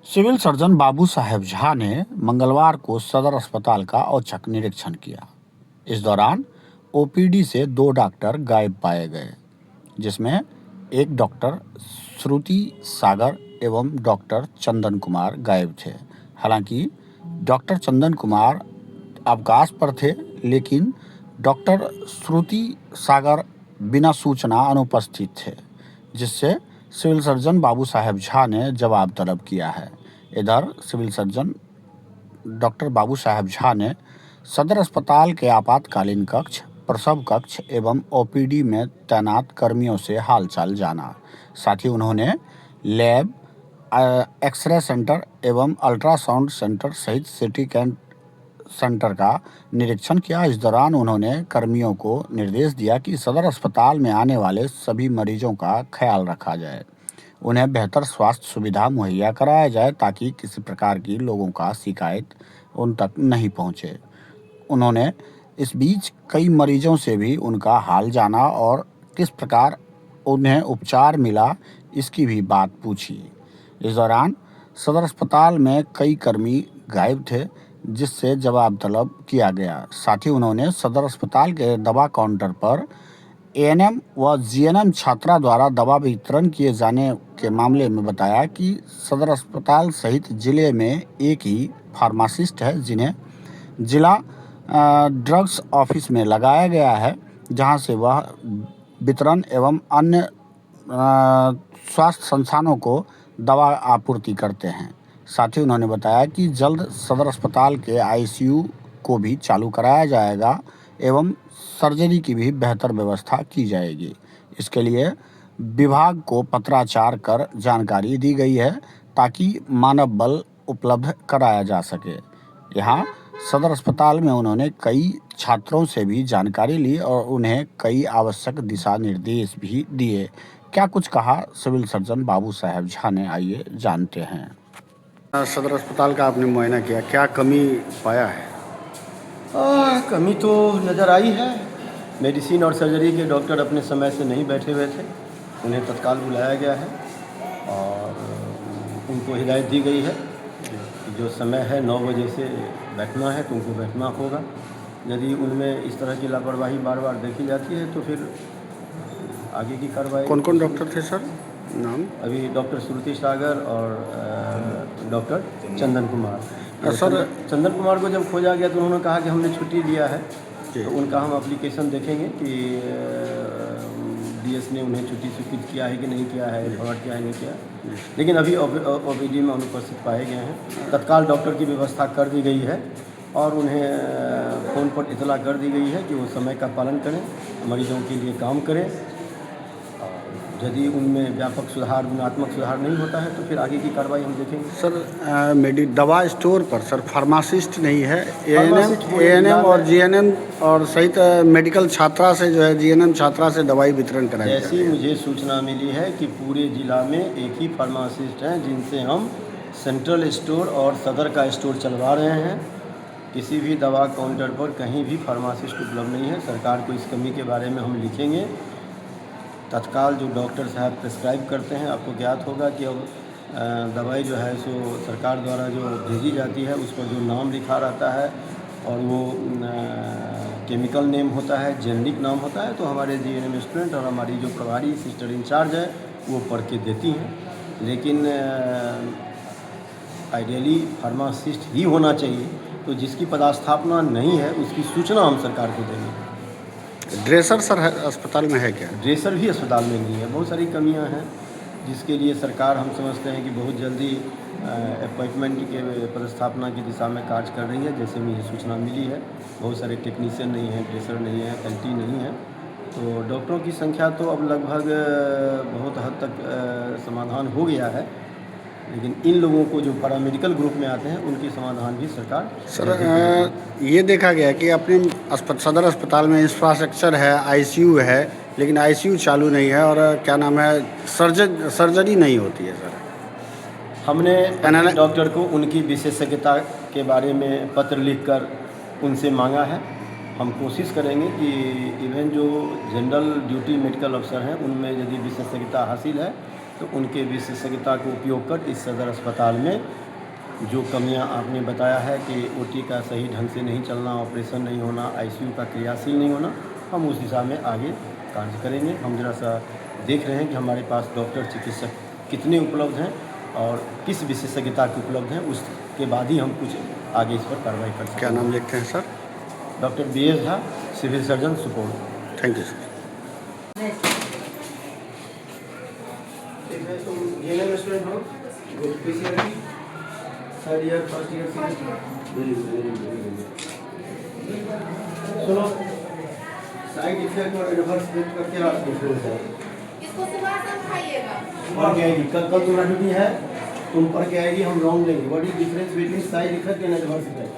Civil surgeon बाबू साहेब झा ने मंगलवार को सदर अस्पताल का औचक निरीक्षण किया। इस दौरान ओपीडी से 2 डॉक्टर गायब पाए गए, जिसमें एक डॉक्टर श्रुति सागर एवं डॉक्टर चंदन कुमार गायब थे। हालांकि डॉक्टर चंदन कुमार अवकाश पर थे, लेकिन डॉक्टर श्रुति सागर बिना सूचना अनुपस्थित थे, जिससे सिविल सर्जन बाबू साहेब झा ने जवाब तलब किया है। इधर सिविल सर्जन डॉक्टर बाबू साहेब झा ने सदर अस्पताल के आपातकालीन कक्ष, प्रसव कक्ष एवं ओपीडी में तैनात कर्मियों से हालचाल जाना। साथ ही उन्होंने लैब, एक्सरे सेंटर एवं अल्ट्रासाउंड सेंटर सहित सिटी कैन सेंटर का निरीक्षण किया। इस दौरान उन्होंने कर्मियों को निर्देश दिया कि सदर अस्पताल में आने वाले सभी मरीजों का ख्याल रखा जाए, उन्हें बेहतर स्वास्थ्य सुविधा मुहैया कराया जाए ताकि किसी प्रकार की लोगों का शिकायत उन तक नहीं पहुंचे। उन्होंने इस बीच कई मरीजों से भी उनका हाल जाना और किस प्रकार उन्हें उपचार मिला, इसकी भी बात पूछी। इस दौरान सदर अस्पताल में कई कर्मी गायब थे, जिससे जवाब तलब किया गया। साथ ही उन्होंने सदर अस्पताल के दवा काउंटर पर एएनएम व जीएनएम छात्रा द्वारा दवा वितरण किए जाने के मामले में बताया कि सदर अस्पताल सहित जिले में एक ही फार्मासिस्ट है, जिन्हें जिला ड्रग्स ऑफिस में लगाया गया है, जहां से वह वितरण एवं अन्य स्वास्थ्य संस्थानों को दवा आपूर्ति करते हैं। साथ ही उन्होंने बताया कि जल्द सदर अस्पताल के आईसीयू को भी चालू कराया जाएगा एवं सर्जरी की भी बेहतर व्यवस्था की जाएगी। इसके लिए विभाग को पत्राचार कर जानकारी दी गई है ताकि मानव बल उपलब्ध कराया जा सके। यहाँ सदर अस्पताल में उन्होंने कई छात्रों से भी जानकारी ली और उन्हें कई आवश्यक दिशा निर्देश भी दिए। क्या कुछ कहा सिविल सर्जन बाबू साहेब झा ने, आइए जानते हैं। सदर अस्पताल का आपने मुआयना किया, क्या कमी पाया है? कमी तो नज़र आई है। मेडिसिन और सर्जरी के डॉक्टर अपने समय से नहीं बैठे हुए थे, उन्हें तत्काल बुलाया गया है और उनको हिदायत दी गई है कि जो समय है 9 बजे से बैठना है तो उनको बैठना होगा। यदि उनमें इस तरह की लापरवाही बार बार देखी जाती है तो फिर आगे की कार्रवाई। कौन कौन डॉक्टर थे सर, नाम? अभी डॉक्टर श्रुति सागर और डॉक्टर चंदन कुमार। सर चंदन कुमार को जब खोजा गया तो उन्होंने कहा कि हमने छुट्टी लिया है, तो उनका हम एप्लीकेशन देखेंगे कि डीएस ने उन्हें छुट्टी स्वीकृत किया है कि नहीं किया है, फॉरवर्ड किया है नहीं किया। लेकिन अभी ओपीडी में अनुपस्थित पाए गए हैं। तत्काल डॉक्टर की व्यवस्था कर दी गई है और उन्हें फ़ोन पर इतला कर दी गई है कि वो समय का पालन करें, मरीजों के लिए काम करें। यदि उनमें व्यापक सुधार, गुणात्मक सुधार नहीं होता है तो फिर आगे की कार्रवाई हम देखेंगे। सर दवा स्टोर पर सर फार्मासिस्ट नहीं है, एएनएम और जीएनएम और सहित मेडिकल छात्रा से जो है जीएनएम छात्रा से दवाई वितरण कराई जाती है। जैसी मुझे सूचना मिली है कि पूरे जिला में एक ही फार्मासिस्ट हैं जिनसे हम सेंट्रल स्टोर और सदर का स्टोर चलवा रहे हैं। किसी भी दवा काउंटर पर कहीं भी फार्मासिस्ट उपलब्ध नहीं है। सरकार को इस कमी के बारे में हम लिखेंगे। तत्काल जो डॉक्टर साहब प्रिस्क्राइब करते हैं, आपको ज्ञात होगा कि अब दवाई जो है सो सरकार द्वारा जो भेजी जाती है उस पर जो नाम लिखा रहता है और वो केमिकल नेम होता है, जेनेरिक नाम होता है, तो हमारे जीएनएम स्टूडेंट और हमारी जो प्रभारी सिस्टर इंचार्ज है वो पढ़ के देती हैं। लेकिन आइडियली फार्मासिस्ट ही होना चाहिए, तो जिसकी पदस्थापना नहीं है उसकी सूचना हम सरकार को देंगे। ड्रेसर सर अस्पताल में है क्या? ड्रेसर भी अस्पताल में नहीं है। बहुत सारी कमियां हैं जिसके लिए सरकार, हम समझते हैं कि बहुत जल्दी अपॉइंटमेंट के पदस्थापना की दिशा में कार्य कर रही है। जैसे मुझे सूचना मिली है, बहुत सारे टेक्नीशियन नहीं हैं, ड्रेसर नहीं है, एलटी नहीं है, तो डॉक्टरों की संख्या तो अब लगभग बहुत हद तक समाधान हो गया है। लेकिन इन लोगों को जो पैरामेडिकल ग्रुप में आते हैं उनकी समाधान भी सरकार। सर ये देखा गया कि अपने सदर अस्पताल में इंफ्रास्ट्रक्चर है, आईसीयू है, लेकिन आईसीयू चालू नहीं है और क्या नाम है, सर्जरी नहीं होती है। सर हमने डॉक्टर को उनकी विशेषज्ञता के बारे में पत्र लिखकर उनसे मांगा है। हम कोशिश करेंगे कि इवन जो जनरल ड्यूटी मेडिकल अफसर हैं उनमें यदि विशेषज्ञता हासिल है तो उनके विशेषज्ञता को उपयोग कर इस सदर अस्पताल में जो कमियां आपने बताया है कि ओटी का सही ढंग से नहीं चलना, ऑपरेशन नहीं होना, आईसीयू का क्रियाशील नहीं होना, हम उस दिशा में आगे कार्य करेंगे। हम जरा सा देख रहे हैं कि हमारे पास डॉक्टर चिकित्सक कितने उपलब्ध हैं और किस विशेषज्ञता के उपलब्ध हैं, उसके बाद ही हम कुछ आगे इस पर कार्रवाई कर सकते हैं। क्या नाम लिखते हैं sir? Doctor BS Jha, civil surgeon, Supaul. Thank you sir. Student हो, third year, first year, very good. सुनो, साइड इफेक्ट और एडवर्स इफेक्ट का क्या डिफरेंस है? इसको सुबह शाम खाइएगा। और क्या आएगी? कल तुम्हारा ड्यूटी है, तुम पर क्या आएगी, हम राउंड लेंगे। What is difference between side effect and adverse effect?